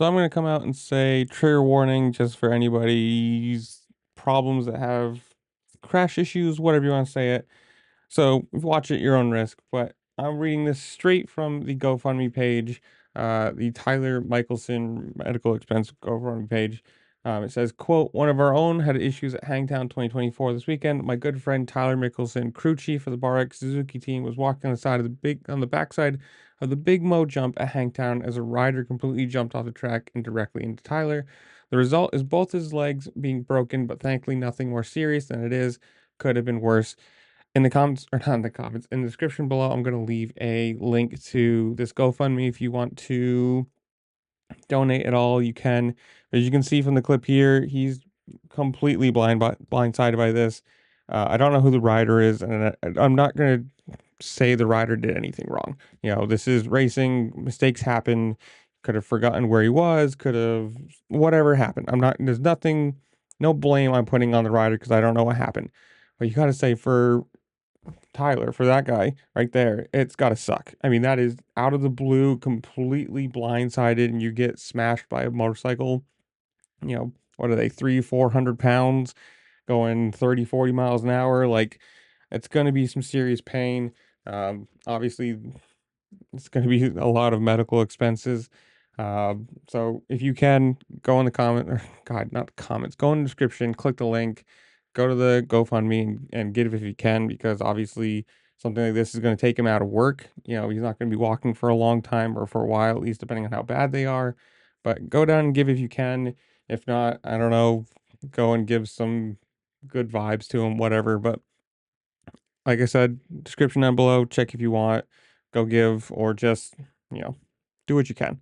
So I'm going to come out and say trigger warning just for anybody's problems that have crash issues, whatever you want to say it. So watch at your own risk. But I'm reading this straight from the GoFundMe page, the Tyler Mickelson medical expense GoFundMe page. It says, quote, one of our own had issues at Hangtown 2024 this weekend. My good friend Tyler Mickelson, crew chief of the BarX Suzuki team, was walking on the backside of the Big Mo jump at Hangtown as a rider completely jumped off the track and directly into Tyler. The result is both his legs being broken, but thankfully nothing more serious than it is. Could have been worse. In the comments, or not in the comments, in the description below, I'm going to leave a link to this GoFundMe if you want to donate at all. You can. As you can see from the clip here, he's completely blindsided by this. I don't know who the rider is, and I'm not going to say the rider did anything wrong. You know, this is racing. Mistakes happen. Could have forgotten where he was. Could have whatever happened. I'm not. There's nothing. No blame I'm putting on the rider because I don't know what happened. But you got to say for Tyler, for that guy right there, it's got to suck. I mean, that is out of the blue, completely blindsided, and you get smashed by a motorcycle. You know, what are they, 400 pounds going 30, 40 miles an hour? Like, it's going to be some serious pain. Obviously, it's going to be a lot of medical expenses. So if you can go in the comment, or God, not the comments, go in the description, click the link, go to the GoFundMe and give if you can, because obviously something like this is going to take him out of work. You know, he's not going to be walking for a long time or for a while, at least depending on how bad they are. But go down and give if you can. If not, I don't know, go and give some good vibes to him, whatever. But like I said, description down below, check if you want, go give, or just, you know, do what you can.